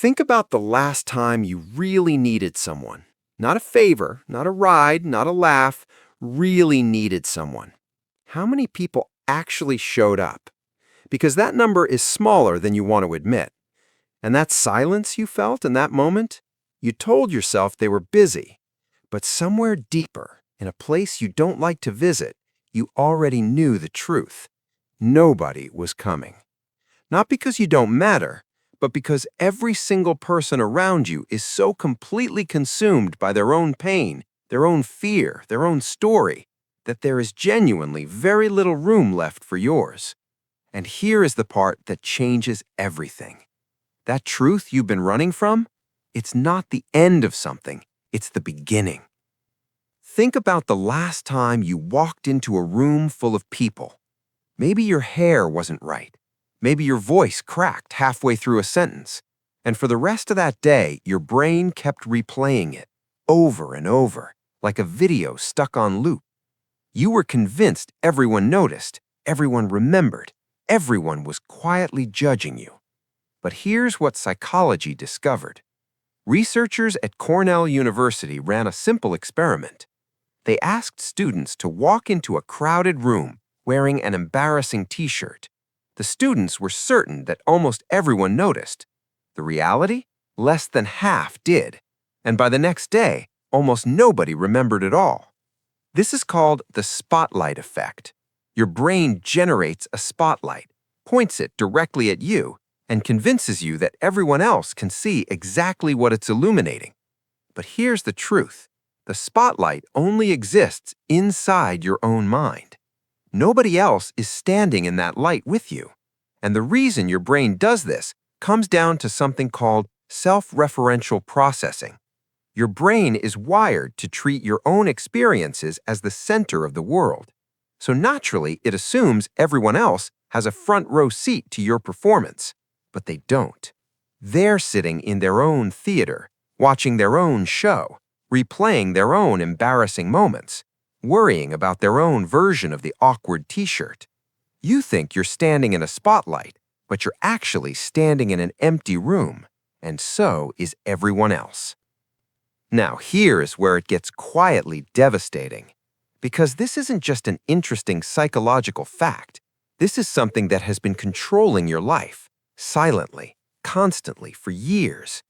Think about the last time you really needed someone. Not a favor, not a ride, not a laugh, really needed someone. How many people actually showed up? Because that number is smaller than you want to admit. And that silence you felt in that moment, you told yourself they were busy. But somewhere deeper, in a place you don't like to visit, you already knew the truth. Nobody was coming. Not because you don't matter, but because every single person around you is so completely consumed by their own pain, their own fear, their own story, that there is genuinely very little room left for yours. And here is the part that changes everything. That truth you've been running from, it's not the end of something, it's the beginning. Think about the last time you walked into a room full of people. Maybe your hair wasn't right. Maybe your voice cracked halfway through a sentence. And for the rest of that day, your brain kept replaying it over and over, like a video stuck on loop. You were convinced everyone noticed, everyone remembered, everyone was quietly judging you. But here's what psychology discovered. Researchers at Cornell University ran a simple experiment. They asked students to walk into a crowded room wearing an embarrassing t-shirt. The students were certain that almost everyone noticed. The reality? Less than half did. And by the next day, almost nobody remembered at all. This is called the spotlight effect. Your brain generates a spotlight, points it directly at you, and convinces you that everyone else can see exactly what it's illuminating. But here's the truth. The spotlight only exists inside your own mind. Nobody else is standing in that light with you. And the reason your brain does this comes down to something called self-referential processing. Your brain is wired to treat your own experiences as the center of the world. So naturally, it assumes everyone else has a front row seat to your performance. But they don't. They're sitting in their own theater, watching their own show, replaying their own embarrassing moments, worrying about their own version of the awkward t-shirt. You think you're standing in a spotlight, but you're actually standing in an empty room, and so is everyone else. Now here is where it gets quietly devastating, because this isn't just an interesting psychological fact. This is something that has been controlling your life, silently, constantly, for years.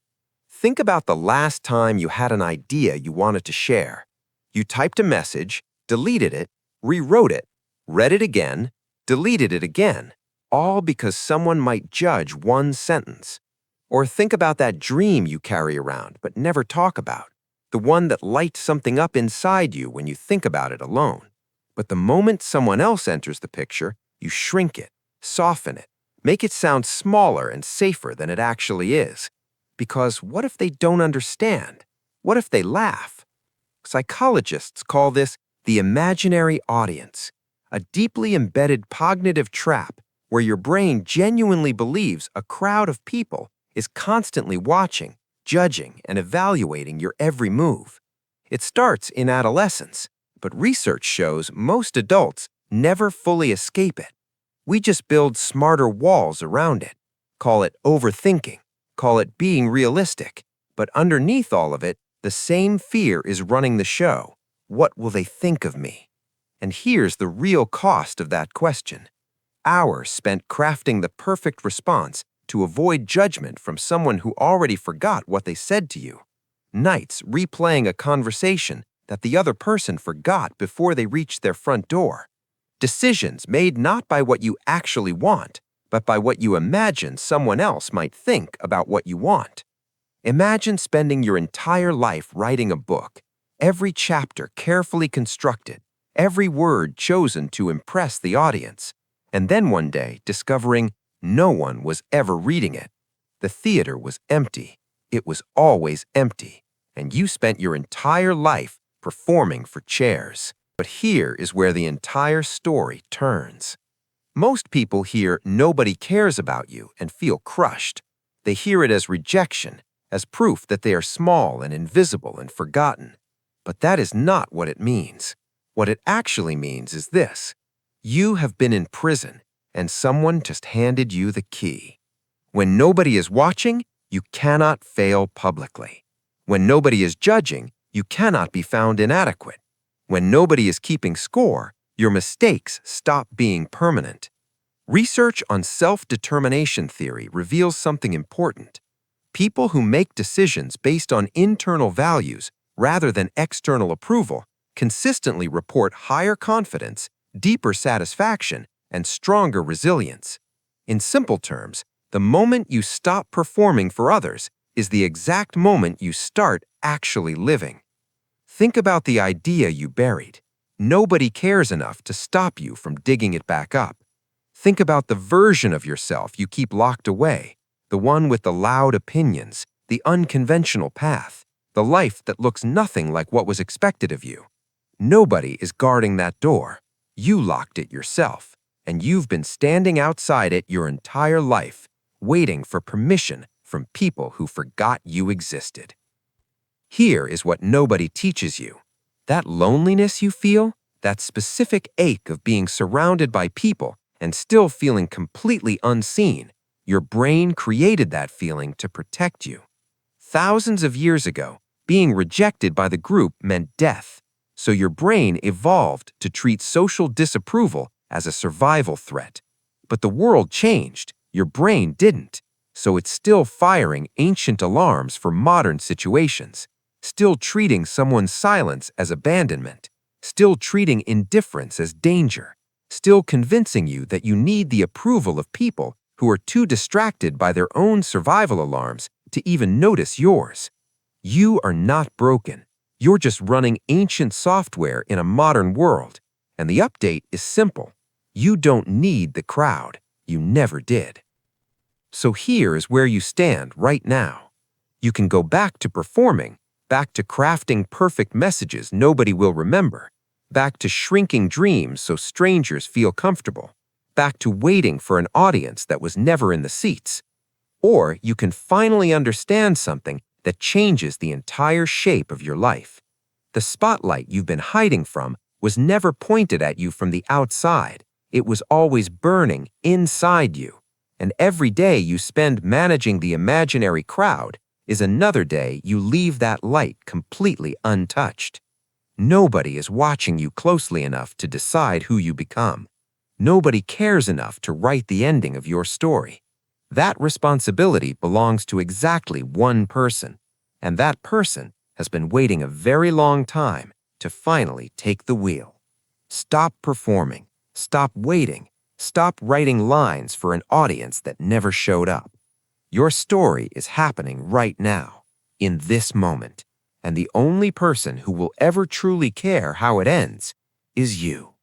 Think about the last time you had an idea you wanted to share. You typed a message, deleted it, rewrote it, read it again, deleted it again, all because someone might judge one sentence. Or think about that dream you carry around but never talk about, the one that lights something up inside you when you think about it alone. But the moment someone else enters the picture, you shrink it, soften it, make it sound smaller and safer than it actually is. Because what if they don't understand? What if they laugh? Psychologists call this the imaginary audience, a deeply embedded cognitive trap where your brain genuinely believes a crowd of people is constantly watching, judging, and evaluating your every move. It starts in adolescence, but research shows most adults never fully escape it. We just build smarter walls around it. Call it overthinking. Call it being realistic. But underneath all of it, the same fear is running the show. What will they think of me? And here's the real cost of that question. Hours spent crafting the perfect response to avoid judgment from someone who already forgot what they said to you. Nights replaying a conversation that the other person forgot before they reached their front door. Decisions made not by what you actually want, but by what you imagine someone else might think about what you want. Imagine spending your entire life writing a book, every chapter carefully constructed, every word chosen to impress the audience, and then one day discovering no one was ever reading it. The theater was empty. It was always empty, and you spent your entire life performing for chairs. But here is where the entire story turns. Most people hear nobody cares about you and feel crushed. They hear it as rejection, as proof that they are small and invisible and forgotten. But that is not what it means. What it actually means is this. You have been in prison, and someone just handed you the key. When nobody is watching, You cannot fail publicly. When nobody is judging, you cannot be found inadequate. When nobody is keeping score, your mistakes stop being permanent. Research on self-determination theory reveals something important. People who make decisions based on internal values rather than external approval consistently report higher confidence, deeper satisfaction, and stronger resilience. In simple terms, the moment you stop performing for others is the exact moment you start actually living. Think about the idea you buried. Nobody cares enough to stop you from digging it back up. Think about the version of yourself you keep locked away, the one with the loud opinions, the unconventional path, the life that looks nothing like what was expected of you. Nobody is guarding that door. You locked it yourself, and you've been standing outside it your entire life, waiting for permission from people who forgot you existed. Here is what nobody teaches you. That loneliness you feel, that specific ache of being surrounded by people and still feeling completely unseen, your brain created that feeling to protect you. Thousands of years ago, being rejected by the group meant death, so your brain evolved to treat social disapproval as a survival threat. But the world changed, your brain didn't, so it's still firing ancient alarms for modern situations, still treating someone's silence as abandonment, still treating indifference as danger, still convincing you that you need the approval of people who are too distracted by their own survival alarms to even notice yours. You are not broken. You're just running ancient software in a modern world, and the update is simple. You don't need the crowd. You never did. So here is where you stand right now. You can go back to performing, back to crafting perfect messages nobody will remember, back to shrinking dreams so strangers feel comfortable, back to waiting for an audience that was never in the seats. Or you can finally understand something that changes the entire shape of your life. The spotlight you've been hiding from was never pointed at you from the outside. It was always burning inside you. And every day you spend managing the imaginary crowd is another day you leave that light completely untouched. Nobody is watching you closely enough to decide who you become. Nobody cares enough to write the ending of your story. That responsibility belongs to exactly one person, and that person has been waiting a very long time to finally take the wheel. Stop performing. Stop waiting. Stop writing lines for an audience that never showed up. Your story is happening right now, in this moment, and the only person who will ever truly care how it ends is you.